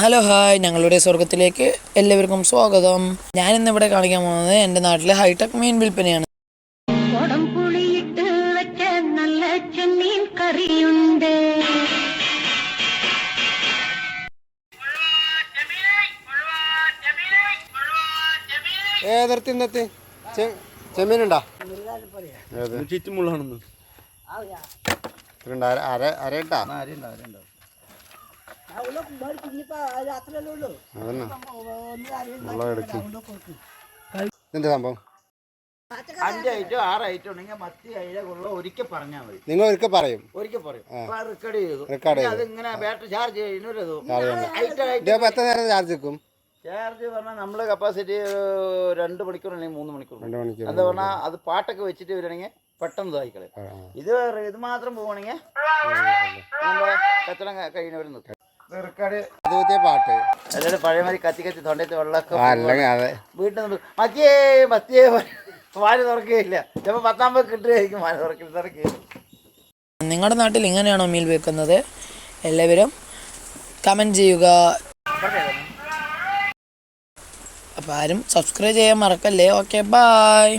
Hello hi, ഞങ്ങളുടെ സ്വർഗത്തിലേക്ക് എല്ലാവർക്കും സ്വാഗതം. ഞാനിന്ന് ഇവിടെ കാണിക്കാൻ പോകുന്നത് എൻ്റെ നാട്ടിലെ ഹൈടെക് മീൻ വിൽപ്പനയാണ്. ഏതരത്തിന്നത്തെ ചെമ്മീനുണ്ടോ? ചുറ്റുമുള്ളാണെന്ന് അരയിട്ടാ എന്താ സംഭവം? 5 ഐറ്റം 6 ഐറ്റം ഉണ്ടെങ്കിൽ മത്തി അയില ഒരിക്കൽ പറഞ്ഞാൽ മതി. നിങ്ങൾ ഒരിക്കൽ പറയും റെക്കോർഡ് ചെയ്തു അതിങ്ങനെ ബാറ്ററി ചാർജ് എത്ര നേരം ചാർജ് വെക്കും? ചാർജ് പറഞ്ഞാൽ നമ്മളെ കപ്പാസിറ്റി 2 മണിക്കൂർ അല്ലെങ്കിൽ 3 മണിക്കൂർ എന്താ പറഞ്ഞാൽ അത് പാട്ടൊക്കെ വെച്ചിട്ട് വരികയാണെങ്കിൽ പെട്ടെന്ന് ഇതായിക്കളെ. ഇത് മാത്രം പോവുകയാണെങ്കിൽ നമ്മുടെ കച്ചവടം കഴിയുന്നവർ നിൽക്കും. പാട്ട് എല്ലാവരും പഴയമാതിരി കത്തി തൊണ്ടത്ത് വെള്ളമൊക്കെ വീട്ടിൽ നിന്ന് മത്തിയേ വാല് തുറക്കുകയില്ല. ചിലപ്പോൾ 10 കിട്ടുകയായിരിക്കും വാല് തുറക്കുകയില്ല. നിങ്ങളുടെ നാട്ടിൽ ഇങ്ങനെയാണോ മീൻ വെക്കുന്നത്? എല്ലാവരും കമൻറ്റ് ചെയ്യുക. അപ്പോൾ ആരും സബ്സ്ക്രൈബ് ചെയ്യാൻ മറക്കല്ലേ. Okay, by.